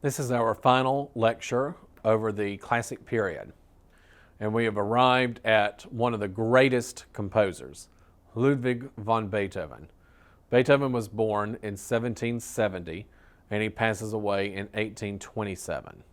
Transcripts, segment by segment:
This is our final lecture over the classic period, and we have arrived at one of the greatest composers, Ludwig van Beethoven. Beethoven was born in 1770 and he passes away in 1827.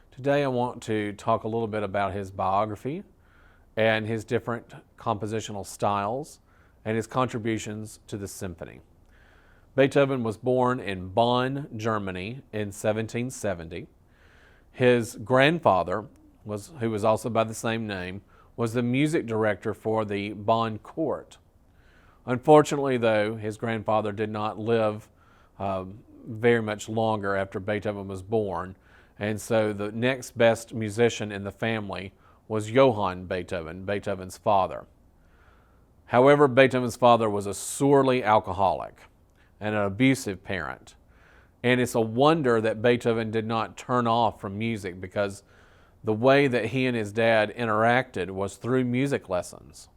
Today I want to talk a little bit about his biography and his different compositional styles and his contributions to the symphony. Beethoven was born in Bonn, Germany in 1770. His grandfather, who was also by the same name, was the music director for the Bonn court. Unfortunately, though, his grandfather did not live very much longer after Beethoven was born, and so the next best musician in the family was Johann Beethoven, Beethoven's father. However, Beethoven's father was a sorely alcoholic and an abusive parent. And it's a wonder that Beethoven did not turn off from music, because the way that he and his dad interacted was through music lessons.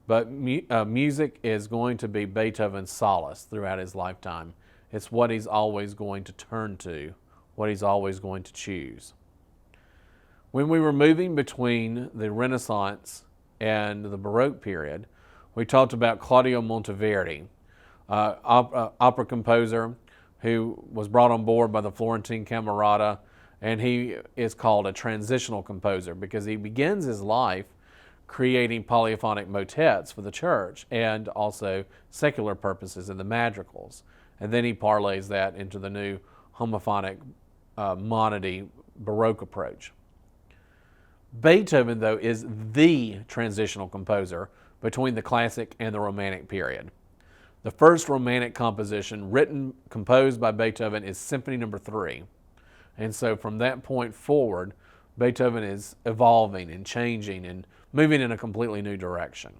But music is going to be Beethoven's solace throughout his lifetime. It's what he's always going to turn to, what he's always going to choose. When we were moving between the Renaissance and the Baroque period, we talked about Claudio Monteverdi, opera composer who was brought on board by the Florentine Camerata, and he is called a transitional composer because he begins his life creating polyphonic motets for the church and also secular purposes in the madrigals, and then he parlays that into the new homophonic monody Baroque approach. Beethoven, though, is the transitional composer between the classic and the Romantic period. The first Romantic composition composed by Beethoven is Symphony No. 3. And so from that point forward, Beethoven is evolving and changing and moving in a completely new direction.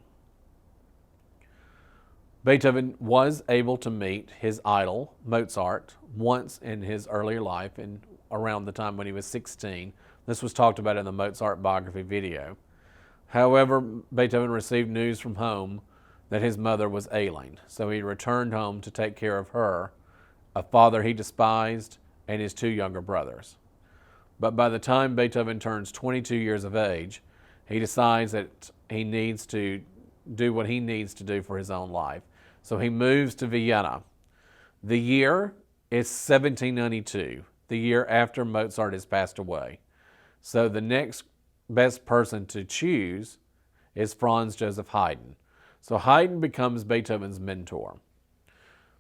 Beethoven was able to meet his idol, Mozart, once in his earlier life, around the time when he was 16. This was talked about in the Mozart biography video. However, Beethoven received news from home that his mother was ailing, so he returned home to take care of her, a father he despised, and his two younger brothers. But by the time Beethoven turns 22 years of age, he decides that he needs to do what he needs to do for his own life. So he moves to Vienna. The year is 1792, the year after Mozart has passed away. So the next best person to choose is Franz Joseph Haydn. So Haydn becomes Beethoven's mentor.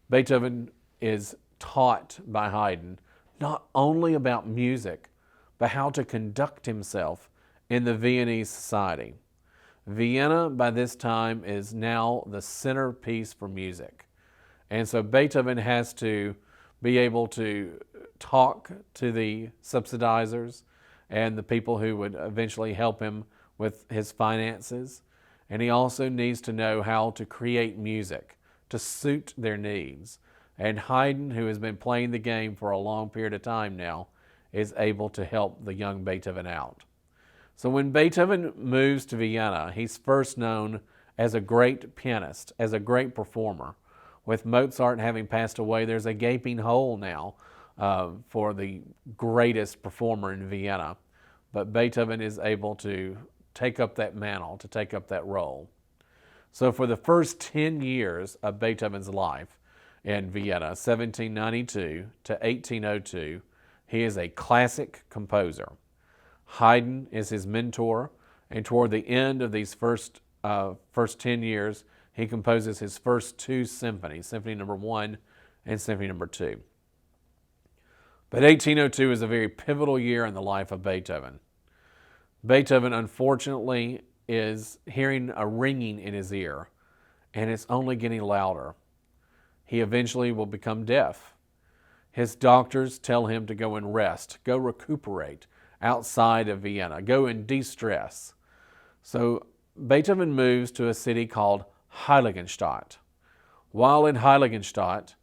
Beethoven is taught by Haydn not only about music, but how to conduct himself in the Viennese society. Vienna, by this time, is now the centerpiece for music. And so Beethoven has to be able to talk to the subsidizers and the people who would eventually help him with his finances. And he also needs to know how to create music to suit their needs. And Haydn, who has been playing the game for a long period of time now, is able to help the young Beethoven out. So when Beethoven moves to Vienna, he's first known as a great pianist, as a great performer. With Mozart having passed away, there's a gaping hole now for the greatest performer in Vienna. But Beethoven is able to take up that mantle, to take up that role. So for the first 10 years of Beethoven's life in Vienna, 1792 to 1802, he is a classic composer. Haydn is his mentor, and toward the end of these first 10 years, he composes his first two symphonies, Symphony No. 1 and Symphony No. 2. But 1802 is a very pivotal year in the life of Beethoven. Beethoven, unfortunately, is hearing a ringing in his ear, and it's only getting louder. He eventually will become deaf. His doctors tell him to go and rest, go recuperate outside of Vienna, go and de-stress. So Beethoven moves to a city called Heiligenstadt. While in Heiligenstadt,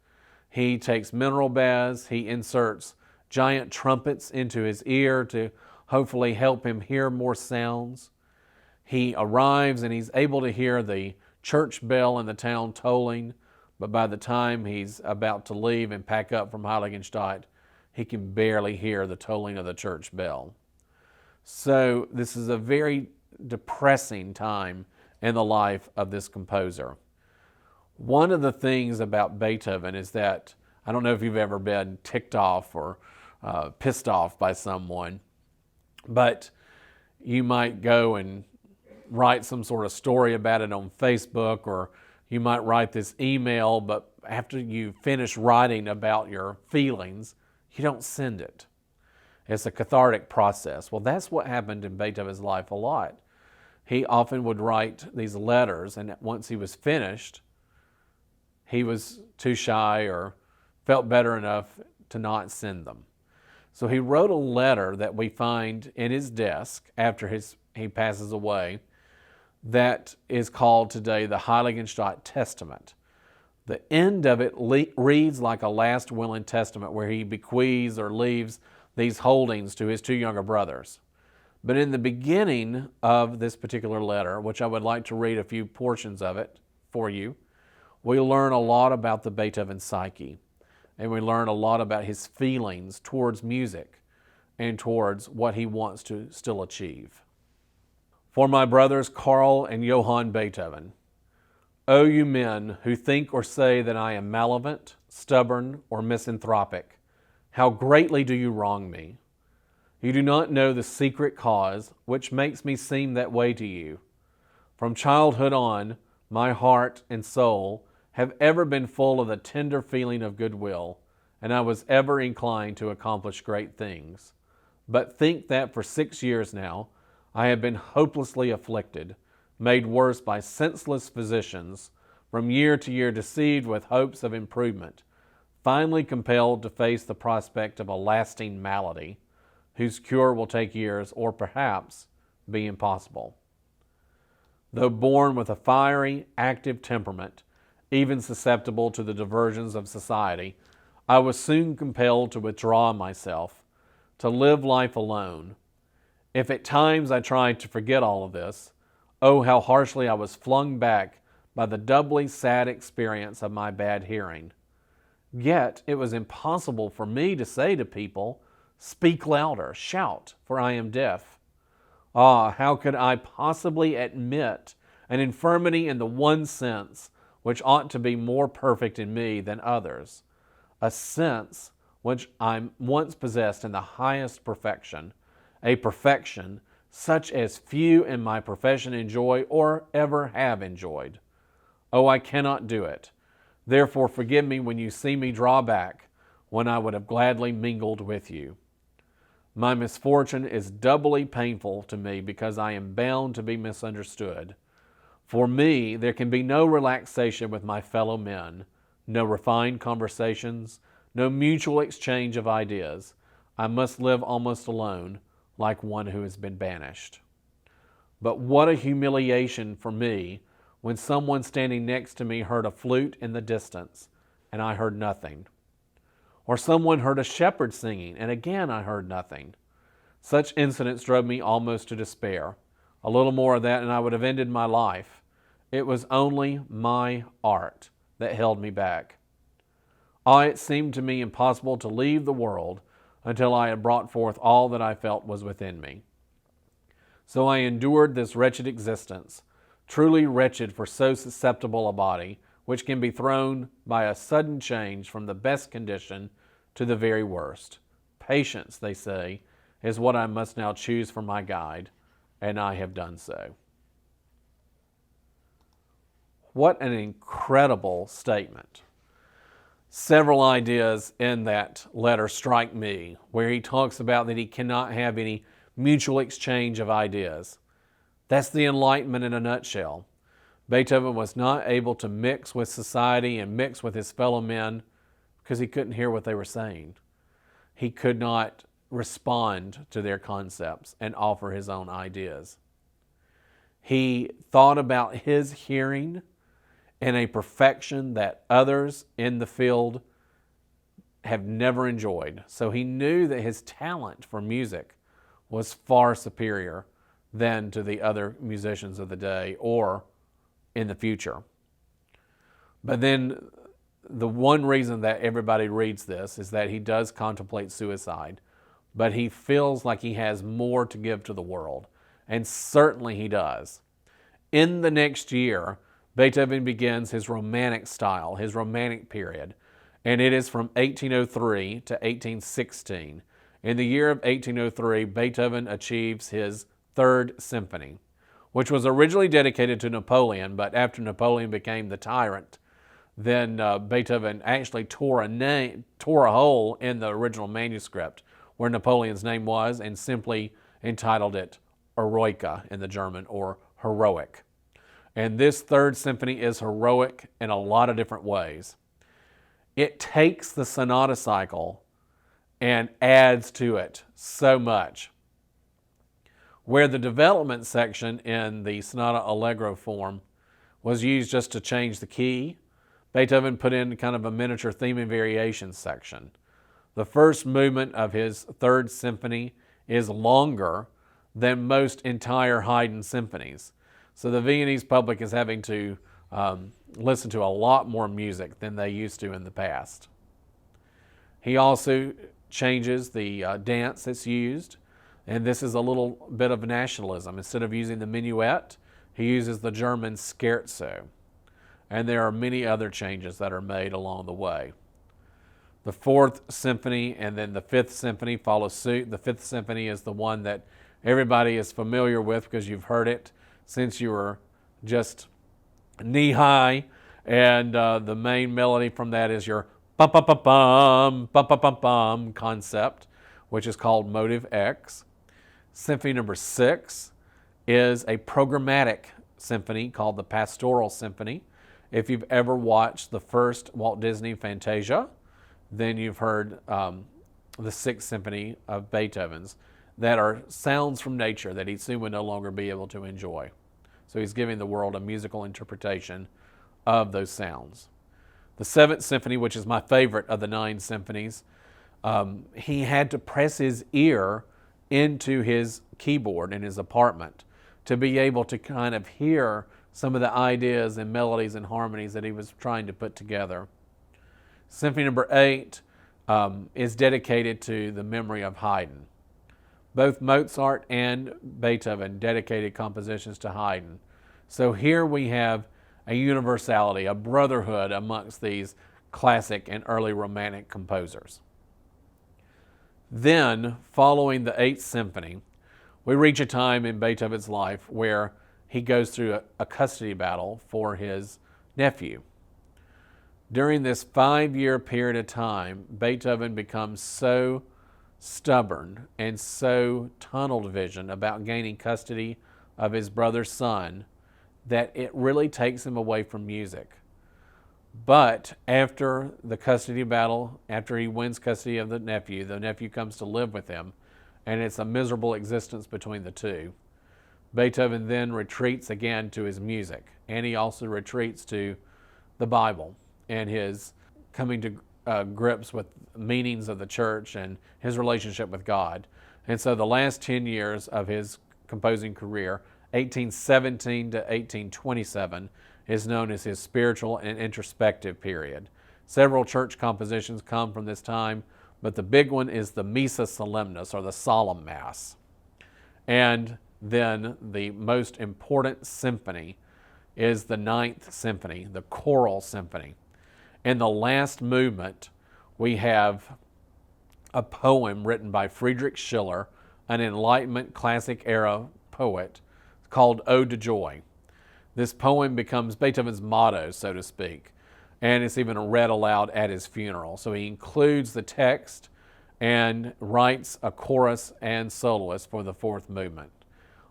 he takes mineral baths, he inserts giant trumpets into his ear to hopefully help him hear more sounds. He arrives and he's able to hear the church bell in the town tolling, but by the time he's about to leave and pack up from Heiligenstadt, he can barely hear the tolling of the church bell. So this is a very depressing time in the life of this composer. One of the things about Beethoven is that, I don't know if you've ever been ticked off or pissed off by someone, but you might go and write some sort of story about it on Facebook, or you might write this email, but after you finish writing about your feelings, you don't send it. It's a cathartic process. Well, that's what happened in Beethoven's life a lot. He often would write these letters, and once he was finished, he was too shy or felt better enough to not send them. So he wrote a letter that we find in his desk after he passes away that is called today the Heiligenstadt Testament. The end of it reads like a last will and testament where he bequeaths or leaves these holdings to his two younger brothers. But in the beginning of this particular letter, which I would like to read a few portions of it for you, we learn a lot about the Beethoven psyche, and we learn a lot about his feelings towards music and towards what he wants to still achieve. For my brothers Carl and Johann Beethoven, O you men who think or say that I am malevolent, stubborn, or misanthropic, how greatly do you wrong me. You do not know the secret cause which makes me seem that way to you. From childhood on, my heart and soul have ever been full of the tender feeling of goodwill, and I was ever inclined to accomplish great things. But think that for 6 years now, I have been hopelessly afflicted, made worse by senseless physicians, from year to year deceived with hopes of improvement, finally compelled to face the prospect of a lasting malady, whose cure will take years or perhaps be impossible. Though born with a fiery, active temperament, even susceptible to the diversions of society, I was soon compelled to withdraw myself, to live life alone. If at times I tried to forget all of this, oh, how harshly I was flung back by the doubly sad experience of my bad hearing. Yet it was impossible for me to say to people, speak louder, shout, for I am deaf. Ah, how could I possibly admit an infirmity in the one sense which ought to be more perfect in me than others, a sense which I once possessed in the highest perfection, a perfection such as few in my profession enjoy or ever have enjoyed. Oh, I cannot do it. Therefore forgive me when you see me draw back, when I would have gladly mingled with you. My misfortune is doubly painful to me because I am bound to be misunderstood. For me, there can be no relaxation with my fellow men, no refined conversations, no mutual exchange of ideas. I must live almost alone, like one who has been banished. But what a humiliation for me when someone standing next to me heard a flute in the distance, and I heard nothing. Or someone heard a shepherd singing, and again I heard nothing. Such incidents drove me almost to despair. A little more of that and I would have ended my life. It was only my art that held me back. It seemed to me impossible to leave the world until I had brought forth all that I felt was within me. So I endured this wretched existence, truly wretched for so susceptible a body, which can be thrown by a sudden change from the best condition to the very worst. Patience, they say, is what I must now choose for my guide, and I have done so. What an incredible statement. Several ideas in that letter strike me, where he talks about that he cannot have any mutual exchange of ideas. That's the Enlightenment in a nutshell. Beethoven was not able to mix with society and mix with his fellow men because he couldn't hear what they were saying. He could not respond to their concepts and offer his own ideas. He thought about his hearing in a perfection that others in the field have never enjoyed. So he knew that his talent for music was far superior than to the other musicians of the day or in the future. But then the one reason that everybody reads this is that he does contemplate suicide, but he feels like he has more to give to the world, and certainly he does. In the next year, Beethoven begins his Romantic style, his Romantic period, and it is from 1803 to 1816. In the year of 1803, Beethoven achieves his Third Symphony, which was originally dedicated to Napoleon, but after Napoleon became the tyrant, then Beethoven actually tore a hole in the original manuscript where Napoleon's name was and simply entitled it Eroica in the German, or heroic. And this Third Symphony is heroic in a lot of different ways. It takes the sonata cycle and adds to it so much. Where the development section in the Sonata Allegro form was used just to change the key, Beethoven put in kind of a miniature theme and variations section. The first movement of his Third Symphony is longer than most entire Haydn symphonies. So the Viennese public is having to listen to a lot more music than they used to in the past. He also changes the dance that's used, and this is a little bit of nationalism. Instead of using the minuet, he uses the German scherzo. And there are many other changes that are made along the way. The Fourth Symphony and then the Fifth Symphony follow suit. The Fifth Symphony is the one that everybody is familiar with because you've heard it since you were just knee-high. And the main melody from that is your bum-bum-bum-bum, bum-bum-bum-bum concept, which is called Motive X. Symphony number 6 is a programmatic symphony called the Pastoral Symphony. If you've ever watched the first Walt Disney Fantasia, then you've heard the Sixth Symphony of Beethoven's that are sounds from nature that he soon would no longer be able to enjoy. So he's giving the world a musical interpretation of those sounds. The Seventh Symphony, which is my favorite of the 9 symphonies, he had to press his ear into his keyboard in his apartment to be able to kind of hear some of the ideas and melodies and harmonies that he was trying to put together. Symphony number 8 is dedicated to the memory of Haydn. Both Mozart and Beethoven dedicated compositions to Haydn. So here we have a universality, a brotherhood amongst these classic and early Romantic composers. Then, following the 8th Symphony, we reach a time in Beethoven's life where he goes through a custody battle for his nephew. During this 5-year period of time, Beethoven becomes so stubborn and so tunnel vision about gaining custody of his brother's son that it really takes him away from music. But after the custody battle, after he wins custody of the nephew comes to live with him, and it's a miserable existence between the two. Beethoven then retreats again to his music, and he also retreats to the Bible and his coming to grips with meanings of the church and his relationship with God. And so the last 10 years of his composing career, 1817 to 1827, is known as his spiritual and introspective period. Several church compositions come from this time, but the big one is the Missa Solemnis, or the Solemn Mass. And then the most important symphony is the 9th Symphony, the Choral Symphony. In the last movement, we have a poem written by Friedrich Schiller, an Enlightenment classic era poet, called Ode to Joy. This poem becomes Beethoven's motto, so to speak, and it's even read aloud at his funeral. So he includes the text and writes a chorus and soloist for the 4th movement.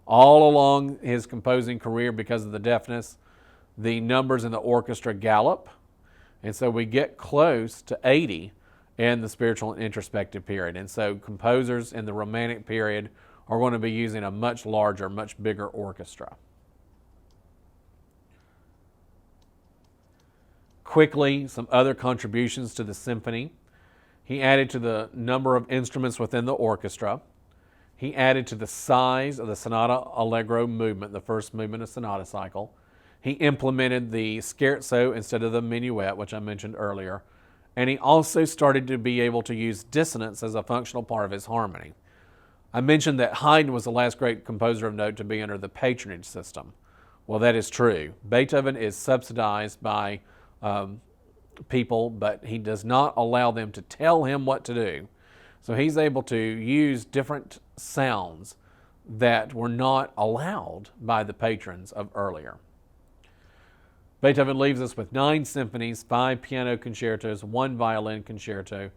All along his composing career, because of the deafness, the numbers in the orchestra gallop, and so we get close to 80 in the spiritual and introspective period. And so composers in the Romantic period are going to be using a much larger, much bigger orchestra. Quickly, some other contributions to the symphony. He added to the number of instruments within the orchestra. He added to the size of the Sonata Allegro movement, the first movement of sonata cycle. He implemented the scherzo instead of the minuet, which I mentioned earlier. And he also started to be able to use dissonance as a functional part of his harmony. I mentioned that Haydn was the last great composer of note to be under the patronage system. Well, that is true. Beethoven is subsidized by people, but he does not allow them to tell him what to do. So he's able to use different sounds that were not allowed by the patrons of earlier. Beethoven leaves us with 9 symphonies, 5 piano concertos, 1 violin concerto,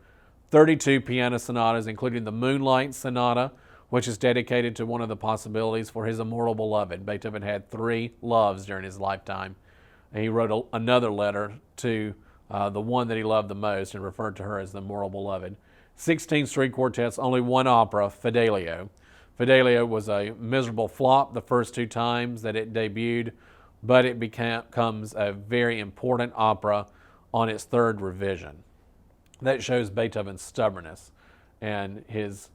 32 piano sonatas, including the Moonlight Sonata, which is dedicated to one of the possibilities for his immortal beloved. Beethoven had 3 loves during his lifetime. And he wrote another letter to the one that he loved the most and referred to her as the immortal beloved. 16 string quartets, only 1 opera, Fidelio. Fidelio was a miserable flop the first 2 times that it debuted, but it becomes a very important opera on its 3rd revision. That shows Beethoven's stubbornness and his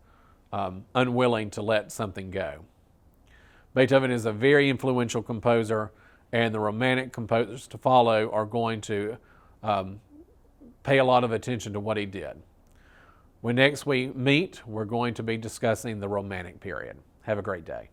unwilling to let something go. Beethoven is a very influential composer, and the Romantic composers to follow are going to pay a lot of attention to what he did. When next we meet, we're going to be discussing the Romantic period. Have a great day.